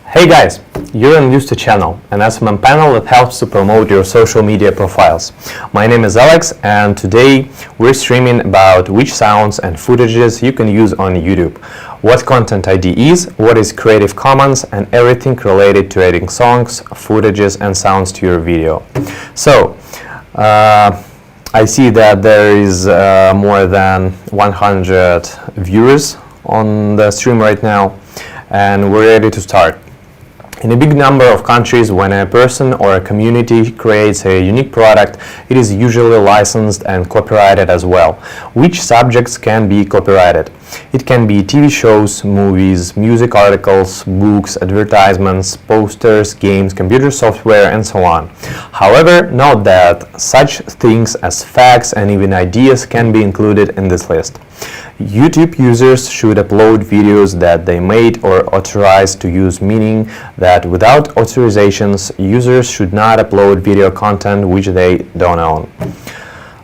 Hey guys, you're on Viewsta channel, an SMM panel that helps to promote your social media profiles. My name is Alex, and today we're streaming about which sounds and footages you can use on YouTube, what Content ID is, what is Creative Commons, and everything related to adding songs, footages, and sounds to your video. So, I see that there is more than 100 viewers on the stream right now, and we're ready to start. In a big number of countries, when a person or a community creates a unique product, it is usually licensed and copyrighted as well. Which subjects can be copyrighted? It can be TV shows, movies, music articles, books, advertisements, posters, games, computer software, and so on. However, note that such things as facts and even ideas can be included in this list. YouTube users should upload videos that they made or authorized to use, meaning that without authorizations, users should not upload video content which they don't own.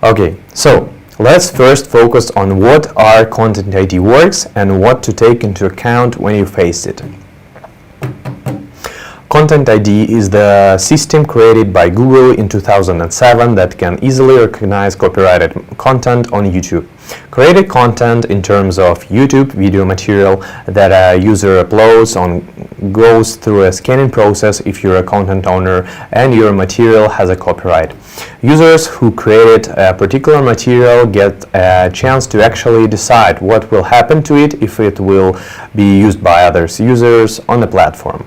Okay, so let's first focus on what are Content ID works and what to take into account when you face it. Content ID is the system created by Google in 2007 that can easily recognize copyrighted content on YouTube. Created content in terms of YouTube video material that a user uploads goes through a scanning process if you're a content owner and your material has a copyright. Users who created a particular material get a chance to actually decide what will happen to it if it will be used by other users on the platform.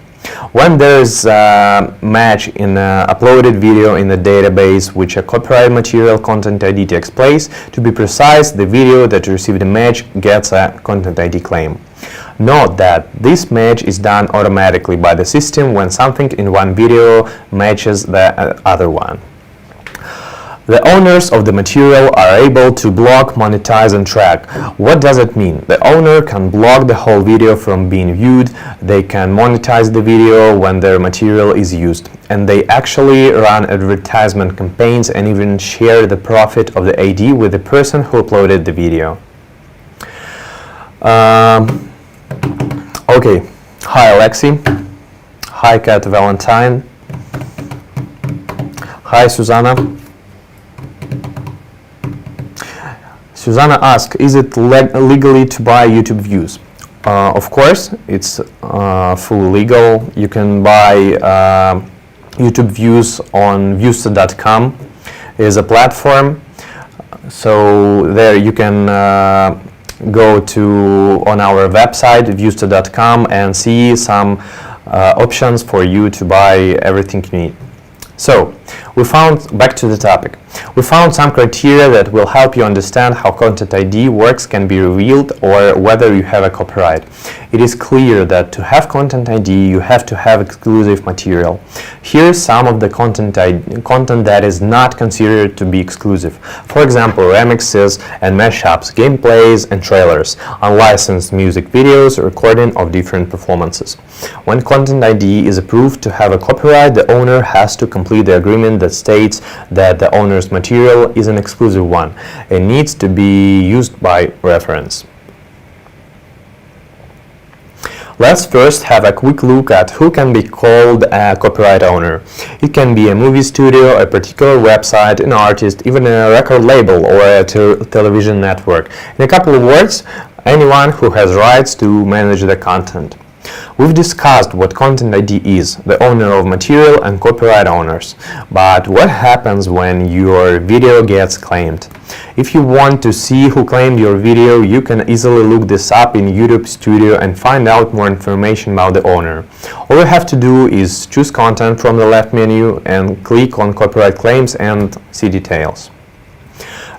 When there is a match in an uploaded video in the database which a copyright material Content ID takes place, to be precise, the video that received a match gets a Content ID claim. Note that this match is done automatically by the system when something in one video matches the other one. The owners of the material are able to block, monetize, and track. What does it mean? The owner can block the whole video from being viewed, they can monetize the video when their material is used, and they actually run advertisement campaigns and even share the profit of the AD with the person who uploaded the video. Okay, hi Alexi, hi Kat Valentine, hi Susanna. Susanna asks, is it legally to buy YouTube views? Of course, it's fully legal. You can buy YouTube views on Viewsta.com. It's a platform, so there you can go to on our website Viewsta.com and see some options for you to buy everything you need. So, back to the topic. We found some criteria that will help you understand how Content ID works can be revealed or whether you have a copyright. It is clear that to have Content ID, you have to have exclusive material. Here's some of the content that is not considered to be exclusive. For example, remixes and mashups, gameplays and trailers, unlicensed music videos, recording of different performances. When Content ID is approved to have a copyright, the owner has to complete the agreement that states that the owner's material is an exclusive one and needs to be used by reference. Let's first have a quick look at who can be called a copyright owner. It can be a movie studio, a particular website, an artist, even a record label or a television network. In a couple of words, anyone who has rights to manage the content. We've discussed what Content ID is, the owner of material and copyright owners. But what happens when your video gets claimed? If you want to see who claimed your video, you can easily look this up in YouTube Studio and find out more information about the owner. All you have to do is choose content from the left menu and click on copyright claims and see details.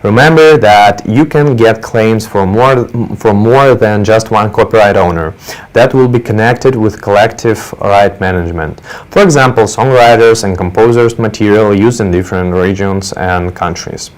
Remember that you can get claims from more than just one copyright owner that will be connected with collective right management. For example, songwriters and composers' material used in different regions and countries.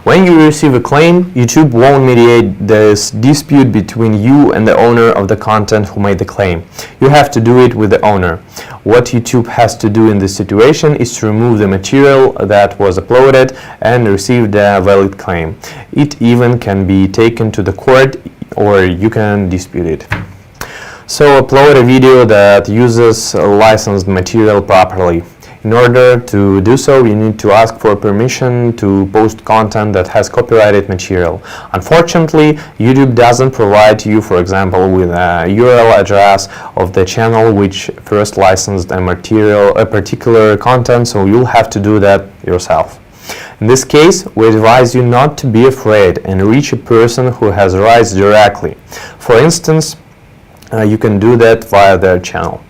When you receive a claim, YouTube won't mediate this dispute between you and the owner of the content who made the claim. You have to do it with the owner. What YouTube has to do in this situation is to remove the material that was uploaded and receive the valid claim. It even can be taken to the court or you can dispute it. So upload a video that uses licensed material properly. In order to do so, you need to ask for permission to post content that has copyrighted material. Unfortunately, YouTube doesn't provide you, for example, with a URL address of the channel which first licensed a particular content, so you'll have to do that yourself. In this case, we advise you not to be afraid and reach a person who has rights directly. For instance, you can do that via their channel.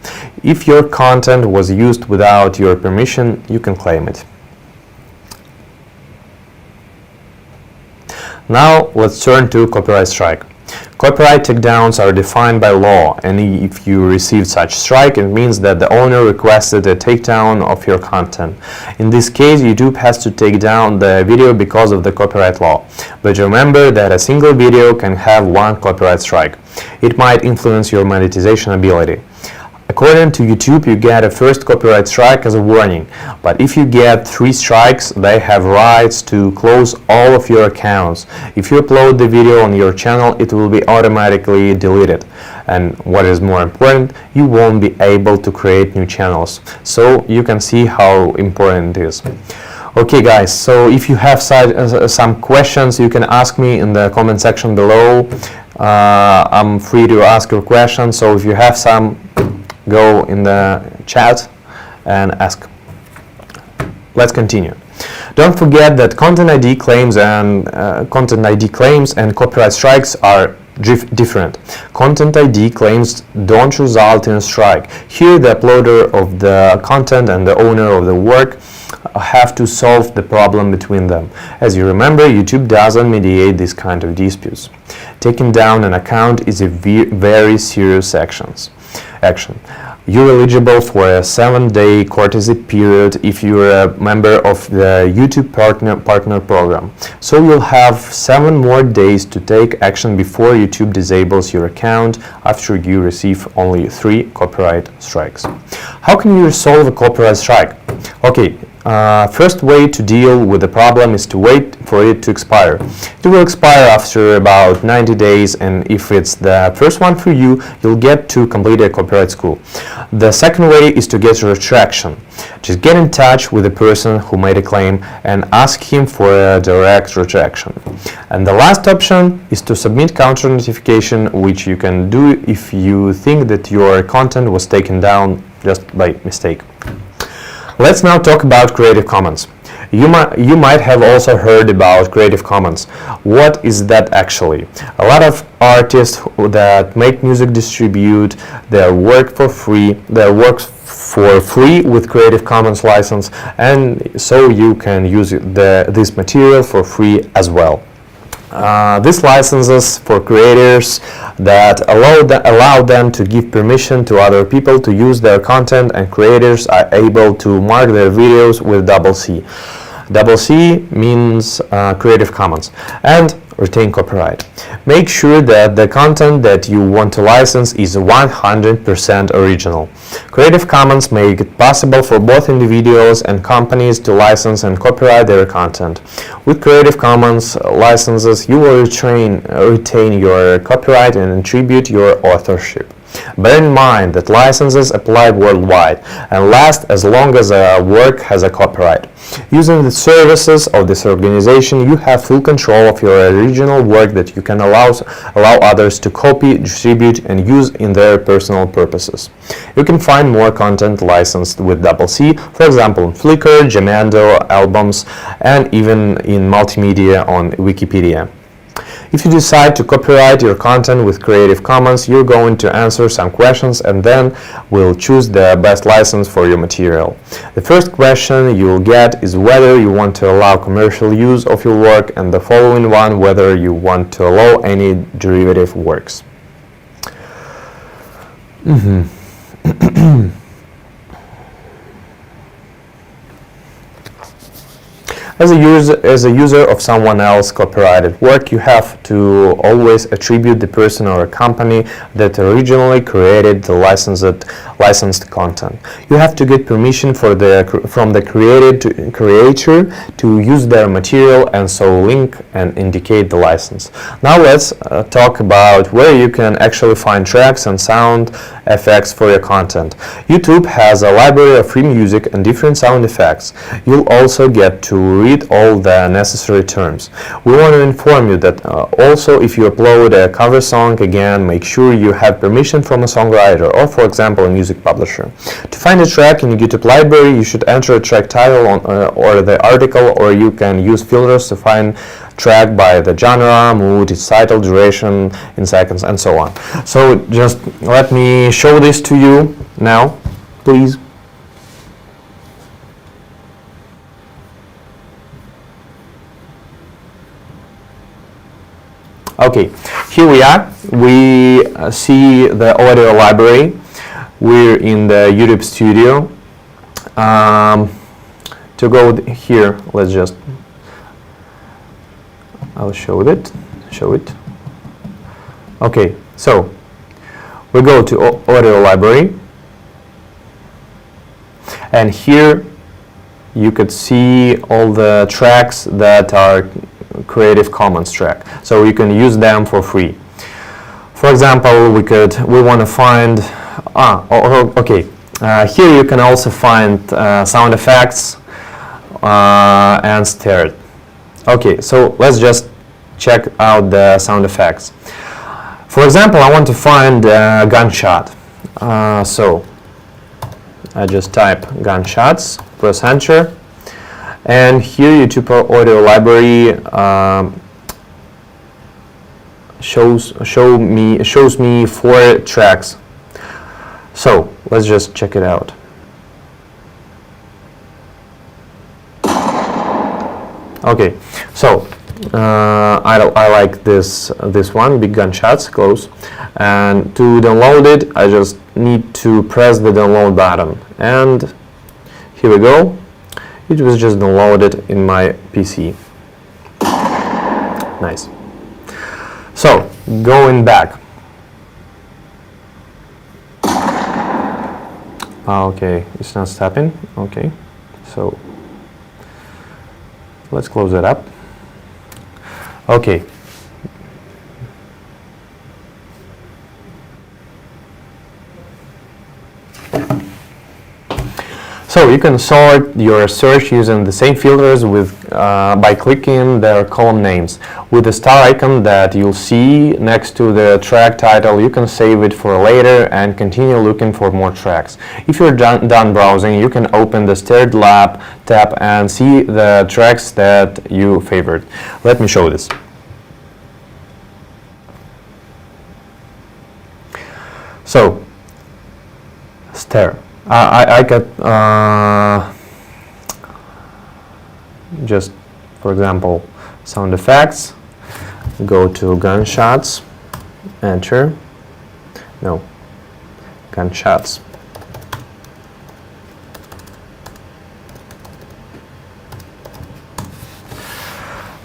If your content was used without your permission, you can claim it. Now let's turn to copyright strike. Copyright takedowns are defined by law, and if you receive such strike, it means that the owner requested a takedown of your content. In this case, YouTube has to take down the video because of the copyright law. But remember that a single video can have one copyright strike. It might influence your monetization ability. According to YouTube, you get a first copyright strike as a warning, but if you get 3 strikes, they have rights to close all of your accounts. If you upload the video on your channel, it will be automatically deleted. And what is more important, you won't be able to create new channels. So you can see how important it is. Okay guys, so if you have some questions, you can ask me in the comment section below. I'm free to ask your questions, so if you have some, go in the chat and ask. Let's continue. Don't forget that content ID claims and copyright strikes are different. Content ID claims don't result in a strike. Here the uploader of the content and the owner of the work have to solve the problem between them. As you remember, YouTube doesn't mediate this kind of disputes. Taking down an account is a very serious action. You're eligible for a 7-day courtesy period if you're a member of the YouTube partner program. So you'll have 7 more days to take action before YouTube disables your account after you receive only 3 copyright strikes. How can you resolve a copyright strike? Okay, first way to deal with the problem is to wait for it to expire. It will expire after about 90 days, and if it's the first one for you, you'll get to complete a copyright school. The second way is to get a retraction. Just get in touch with the person who made a claim and ask him for a direct retraction. And the last option is to submit counter notification, which you can do if you think that your content was taken down just by mistake. Let's now talk about Creative Commons. You might have also heard about Creative Commons. What is that actually? A lot of artists that make music distribute their work for free, with Creative Commons license, and so you can use this material for free as well. These licenses for creators that allow them to give permission to other people to use their content, and creators are able to mark their videos with CC. CC means Creative Commons, and retain copyright. Make sure that the content that you want to license is 100% original. Creative Commons make it possible for both individuals and companies to license and copyright their content. With Creative Commons licenses, you will retain your copyright and attribute your authorship. Bear in mind that licenses apply worldwide and last as long as a work has a copyright. Using the services of this organization, you have full control of your original work that you can allow others to copy, distribute, and use in their personal purposes. You can find more content licensed with CC, for example, in Flickr, Jamendo, albums, and even in multimedia on Wikipedia. If you decide to copyright your content with Creative Commons, you're going to answer some questions and then we'll choose the best license for your material. The first question you'll get is whether you want to allow commercial use of your work, and the following one whether you want to allow any derivative works. As a user of someone else's copyrighted work, you have to always attribute the person or a company that originally created the licensed licensed content. You have to get permission from the creator to use their material and so link and indicate the license. Now let's talk about where you can actually find tracks and sound effects for your content. YouTube has a library of free music and different sound effects. You'll also get to read all the necessary terms. We want to inform you that also if you upload a cover song, again, make sure you have permission from a songwriter or, for example, a music publisher. To find a track in the YouTube library, you should enter a track title or the article, or you can use filters to find track by the genre, mood, its title, duration in seconds, and so on. So just let me show this to you now, please. Okay, here we are. We see the audio library. We're in the YouTube studio. To go here, let's just, I'll show it. Okay, so we go to audio library, and here you could see all the tracks that are Creative Commons track, so you can use them for free. For example, we want to find here you can also find sound effects and stereo. Okay, so let's just check out the sound effects. For example, I want to find a gunshot, so I just type gunshots, press enter, and here YouTube audio library shows me 4 tracks. So let's just check it out. Okay, so I like this one, big gunshots, close. And to download it, I just need to press the download button, and here we go. It was just downloaded in my PC. Nice. So, going back. Okay, it's not stopping. Okay, so let's close it up. Okay. So you can sort your search using the same filters by clicking their column names. With the star icon that you'll see next to the track title, you can save it for later and continue looking for more tracks. If you're done browsing, you can open the Steered tab and see the tracks that you favored. Let me show this. So, I got just, for example, sound effects, go to gunshots, enter, no, gunshots.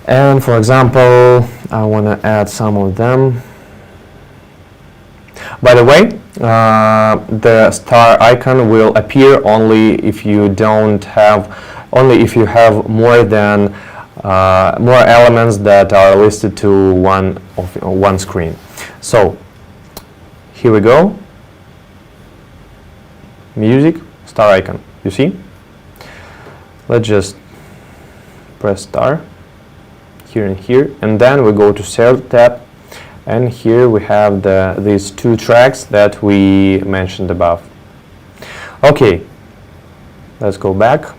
And for example, I want to add some of them. By the way, the star icon will appear only if you have more than more elements that are listed to one screen. So here we go. Music, star icon. You see? Let's just press star here and here, and then we go to Save tab. And here we have these 2 tracks that we mentioned above. Okay, let's go back.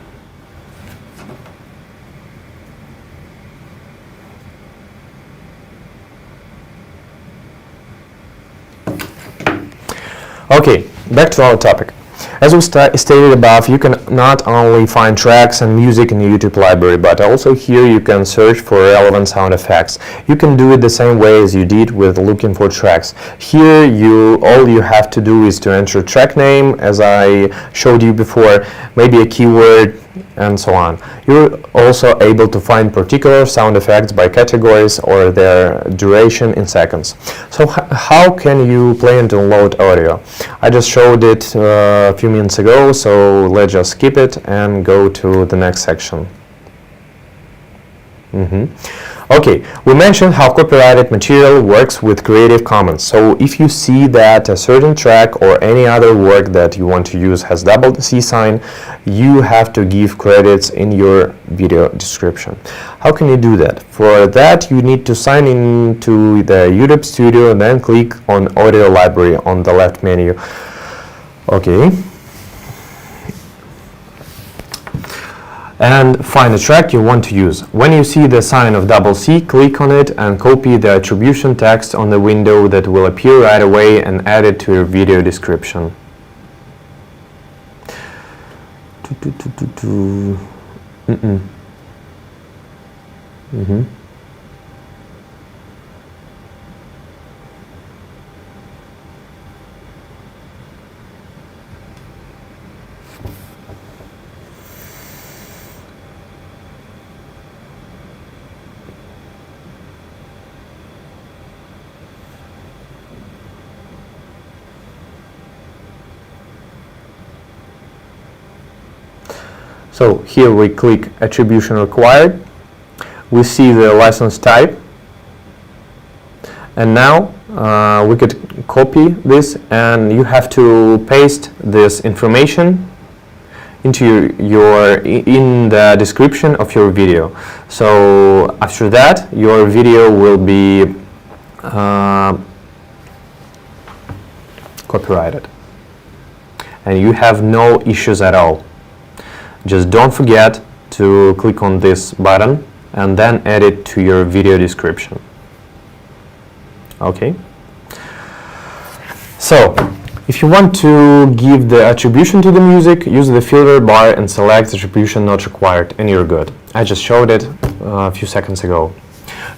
Okay, back to our topic. As we stated above, you can not only find tracks and music in the YouTube library, but also here you can search for relevant sound effects. You can do it the same way as you did with looking for tracks. Here all you have to do is to enter track name, as I showed you before, maybe a keyword, and so on. You're also able to find particular sound effects by categories or their duration in seconds. So how can you play and download audio? I just showed it a few minutes ago, so let's just skip it and go to the next section. Okay, we mentioned how copyrighted material works with Creative Commons. So if you see that a certain track or any other work that you want to use has double C sign, you have to give credits in your video description. How can you do that? For that, you need to sign in to the YouTube Studio and then click on Audio Library on the left menu. Okay. And find the track you want to use. When you see the sign of double C, click on it and copy the attribution text on the window that will appear right away and add it to your video description. So here we click attribution required. We see the license type. And now we could copy this, and you have to paste this information into in the description of your video. So after that, your video will be copyrighted, and you have no issues at all. Just don't forget to click on this button and then add it to your video description. Okay. So, if you want to give the attribution to the music, use the filter bar and select attribution not required, and you're good. I just showed it a few seconds ago.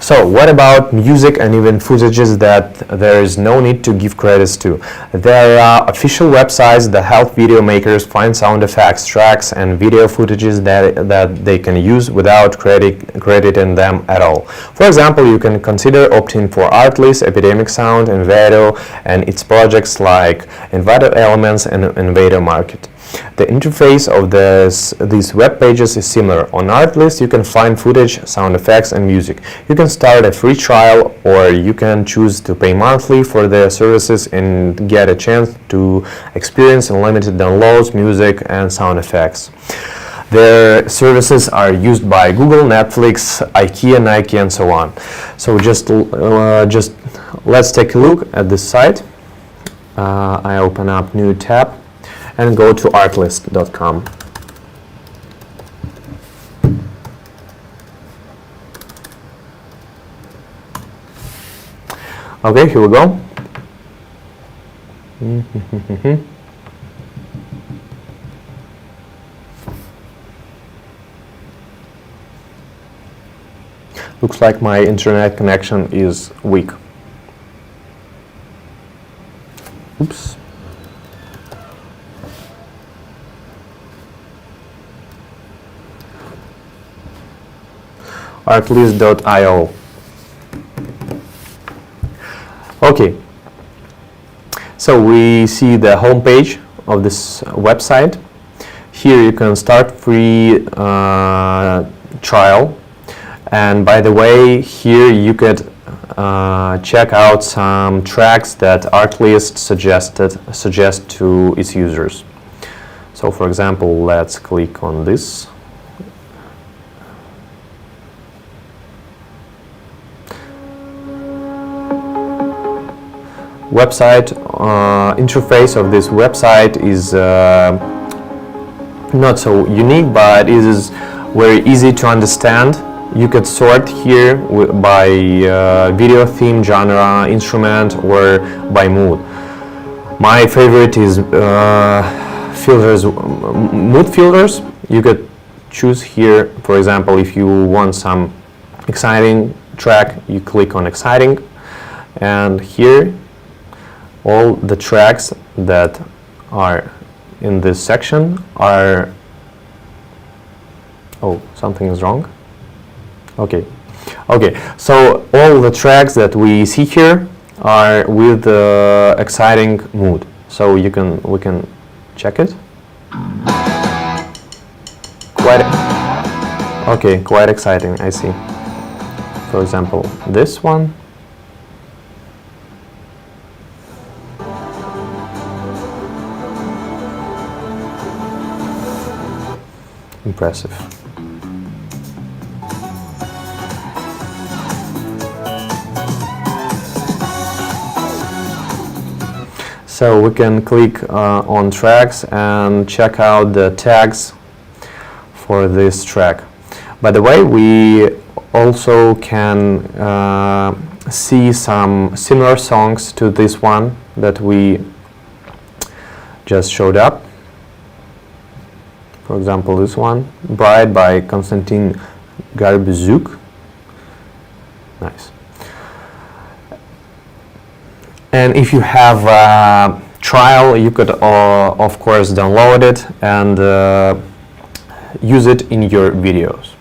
So, what about music and even footages that there is no need to give credits to? There are official websites that help video makers find sound effects, tracks, and video footages that they can use without crediting them at all. For example, you can consider opting for Artlist, Epidemic Sound, Envato, and its projects like Envato Elements and Envato Market. The interface of these web pages is similar. On Artlist, you can find footage, sound effects, and music. You can start a free trial, or you can choose to pay monthly for the services and get a chance to experience unlimited downloads, music, and sound effects. Their services are used by Google, Netflix, IKEA, Nike, and so on. So just let's take a look at this site. I open up new tab and go to artlist.com. Okay, here we go. Looks like my internet connection is weak. Oops. Artlist.io. Okay, so we see the home page of this website. Here you can start free trial, and by the way, here you could check out some tracks that Artlist suggest to its users. So for example, let's click on this. Website interface of this website is not so unique, but it is very easy to understand. You could sort here by video theme, genre, instrument, or by mood. My favorite is filters, mood filters. You could choose here, for example, if you want some exciting track, you click on exciting, and here all the tracks that are in this section are Oh, something is wrong. Okay. So all the tracks that we see here are with the exciting mood. So we can check it. Quite exciting. I see. For example, this one. Impressive. So we can click on tracks and check out the tags for this track. By the way, we also can see some similar songs to this one that we just showed up. For example, this one, Bride by Konstantin Garbuzuk. Nice. And if you have a trial, you could of course download it and use it in your videos.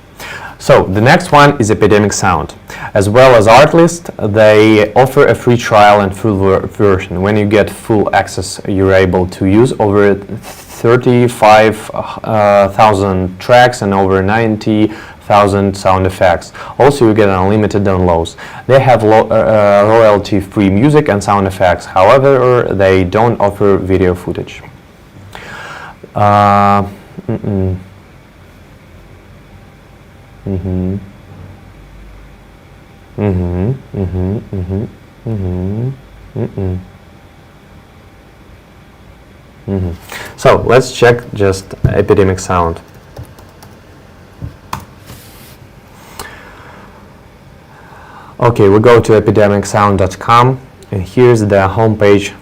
So the next one is Epidemic Sound. As well as Artlist, they offer a free trial and full version. When you get full access, you're able to use over 35,000 tracks and over 90,000 sound effects. Also, you get unlimited downloads. They have royalty-free music and sound effects. However, they don't offer video footage. So let's check just Epidemic Sound. Okay, we go to epidemicsound.com and here's the homepage.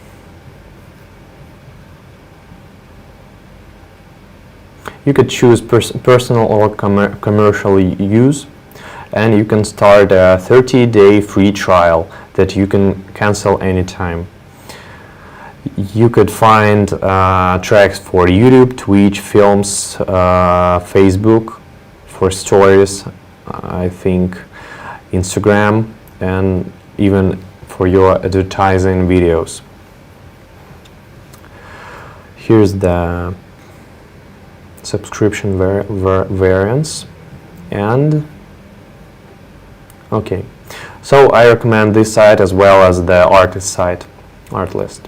You could choose personal or commercial use, and you can start a 30-day free trial that you can cancel anytime. You could find tracks for YouTube, Twitch, films, Facebook, for stories, I think Instagram, and even for your advertising videos. Here's the subscription variants, and okay, so I recommend this site as well as the artist site, Artlist.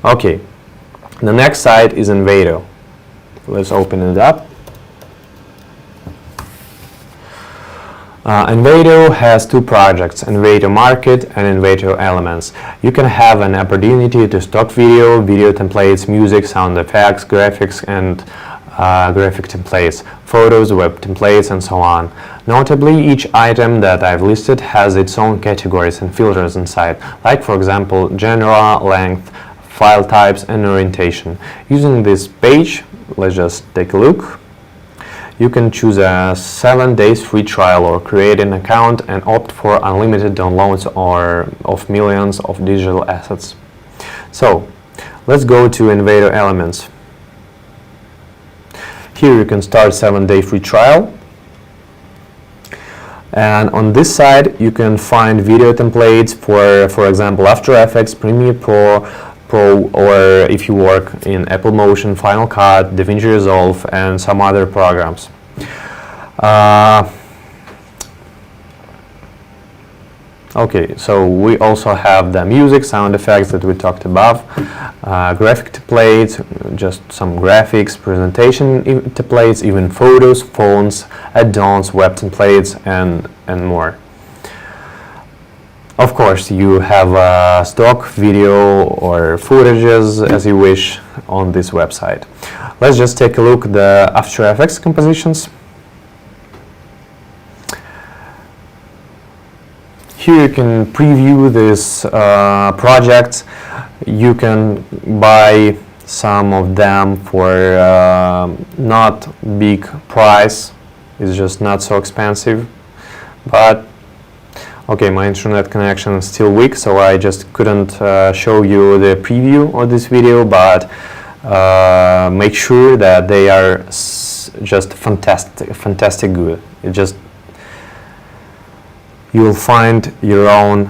Okay, the next site is Envato. Let's open it up. Envato has two projects, Envato Market and Envato Elements. You can have an opportunity to stock video templates, music, sound effects, graphics, and graphic templates, photos, web templates, and so on. Notably, each item that I've listed has its own categories and filters inside, like for example, genre, length, file types, and orientation. Using this page, let's just take a look. You can choose a 7 days free trial or create an account and opt for unlimited downloads of millions of digital assets. So, let's go to Envato Elements. Here you can start 7-day free trial, and on this side you can find video templates for example After Effects, Premiere Pro, or if you work in Apple Motion, Final Cut, DaVinci Resolve, and some other programs. Okay, so we also have the music, sound effects that we talked about, graphic templates, just some graphics, presentation templates, even photos, fonts, add-ons, web templates, and more. Of course, you have stock video or footages as you wish on this website. Let's just take a look at the After Effects compositions. Here you can preview this project. You can buy some of them for not big price. It's just not so expensive. But okay, my internet connection is still weak, so I just couldn't show you the preview of this video. But make sure that they are just fantastic good. You'll find your own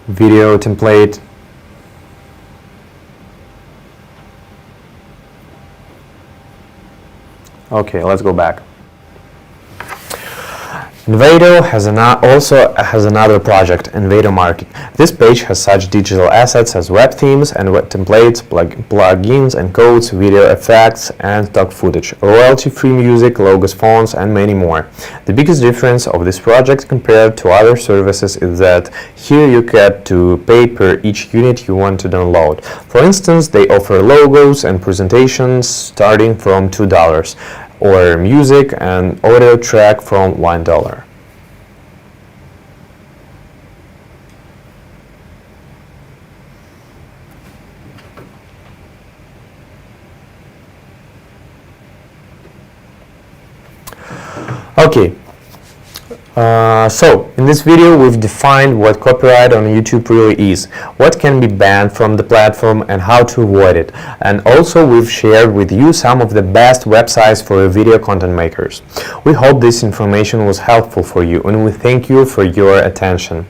video template. Okay, let's go back. Envato also has another project, Envato Market. This page has such digital assets as web themes and web templates, plugins and codes, video effects and stock footage, royalty-free music, logos, fonts and many more. The biggest difference of this project compared to other services is that here you get to pay per each unit you want to download. For instance, they offer logos and presentations starting from $2. Or music and audio track from $1. Okay, so in this video we've defined what copyright on YouTube really is, what can be banned from the platform and how to avoid it, and also we've shared with you some of the best websites for video content makers. We hope this information was helpful for you and we thank you for your attention.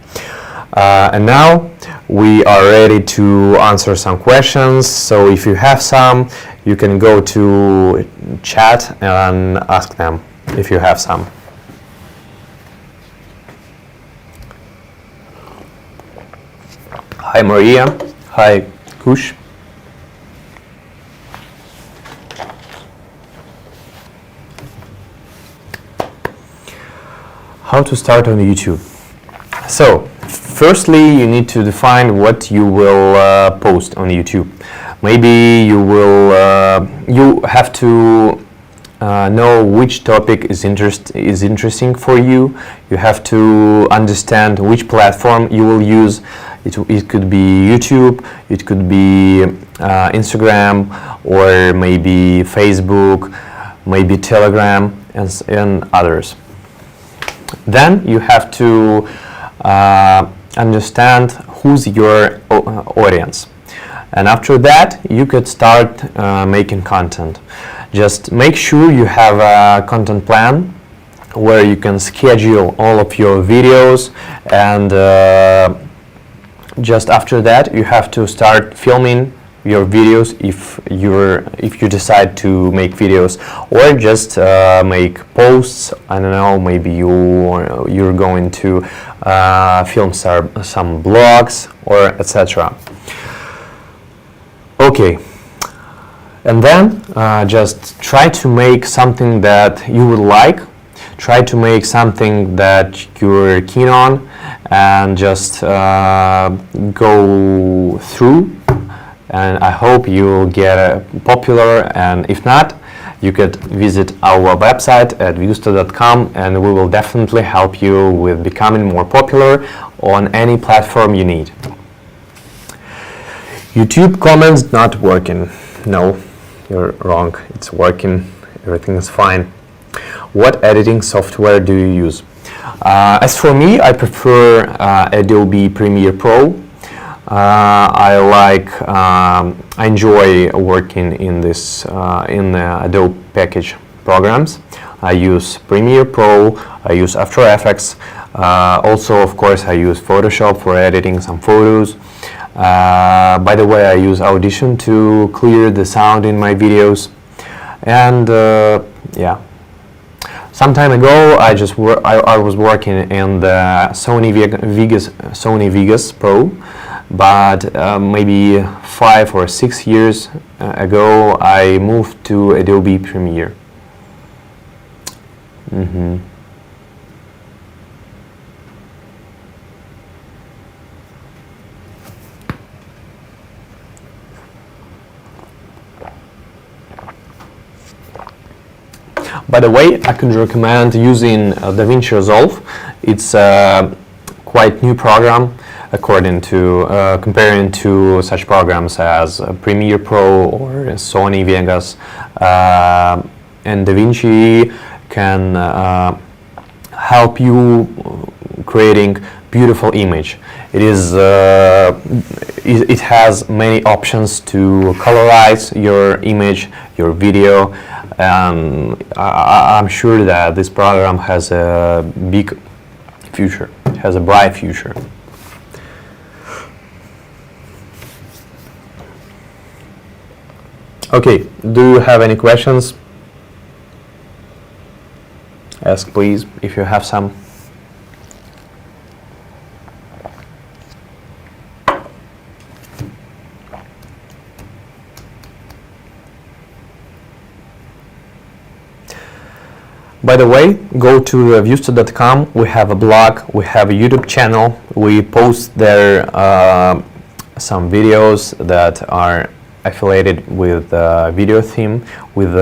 And now we are ready to answer some questions, so if you have some, you can go to chat and ask them if you have some. Hi Maria, hi Kush. How to start on YouTube? So, firstly you need to define what you will post on YouTube. Maybe you have to know which topic is interesting for you. You have to understand which platform you will use. It could be YouTube, it could be Instagram, or maybe Facebook, maybe Telegram, and others. Then you have to understand who's your audience. And after that, you could start making content. Just make sure you have a content plan where you can schedule all of your videos, and just after that you have to start filming your videos if you decide to make videos, or just make posts. I don't know, maybe you're going to film some blogs or etc. Okay, and then just try to make something that you would like. Try to make something that you're keen on, and just go through, and I hope you'll get popular, and if not, you could visit our website at viewsta.com and we will definitely help you with becoming more popular on any platform you need. YouTube comments not working. No, you're wrong, it's working, everything is fine. What editing software do you use? As for me, I prefer Adobe Premiere Pro. I enjoy working in the Adobe package programs. I use Premiere Pro, I use After Effects. Also, of course, I use Photoshop for editing some photos. By the way, I use Audition to clear the sound in my videos. And yeah. Some time ago, I was working in the Sony Vegas Pro, but maybe 5 or 6 years ago, I moved to Adobe Premiere. By the way, I could recommend using DaVinci Resolve. It's a quite new program according to comparing to such programs as Premiere Pro or Sony Vegas, and DaVinci can help you creating beautiful image. It has many options to colorize your image, your video, and I'm sure that this program has a big future, has a bright future. Okay, do you have any questions? Ask please if you have some. By the way, go to viewsta.com. We have a blog, we have a YouTube channel. We post there some videos that are affiliated with video theme. With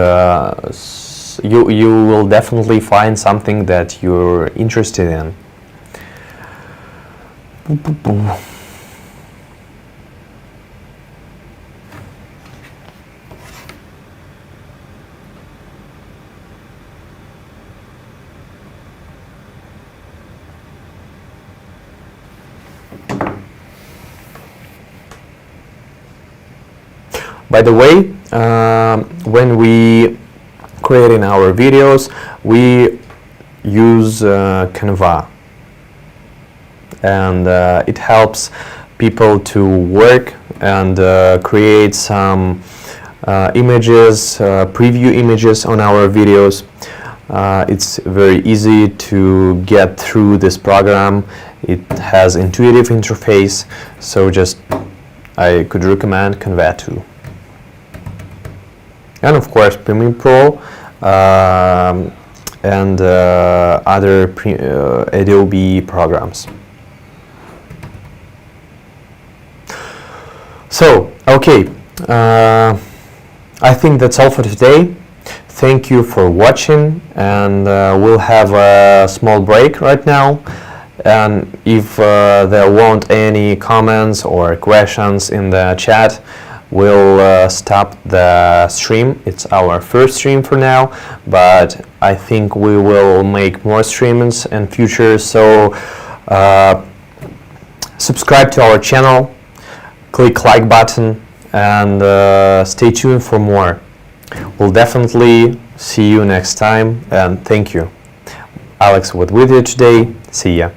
you will definitely find something that you're interested in. By the way, when we creating our videos, we use Canva, and it helps people to work and create some images, preview images on our videos. It's very easy to get through this program. It has intuitive interface, so I could recommend Canva too. And of course Premiere Pro and other Adobe programs. So, okay, I think that's all for today. Thank you for watching, and we'll have a small break right now. And if there won't any comments or questions in the chat, we'll stop the stream. It's our first stream for now, but I think we will make more streams in future. So subscribe to our channel, click like button, and stay tuned for more. We'll definitely see you next time, and thank you. Alex was with you today. See ya.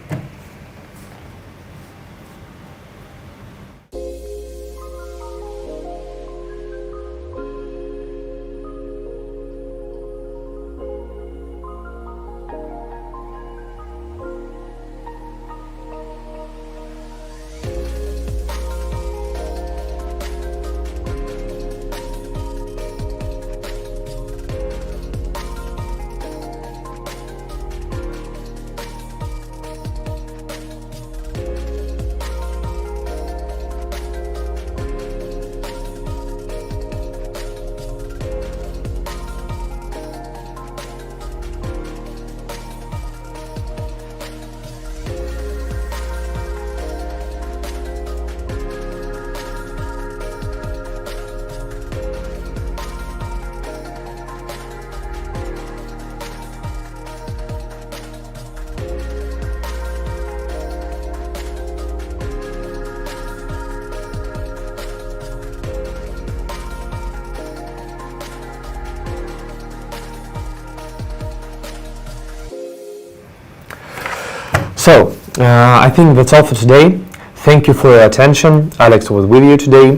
So, I think that's all for today. Thank you for your attention. Alex was with you today.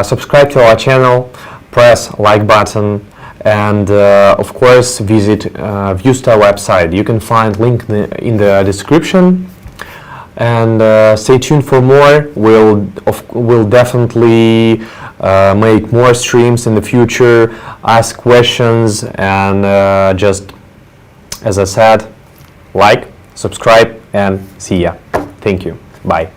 Subscribe to our channel, press like button, and of course visit Viewsta website. You can find link in the description. And stay tuned for more. We'll definitely make more streams in the future, ask questions, and just as I said, like, subscribe, and see ya. Thank you. Bye.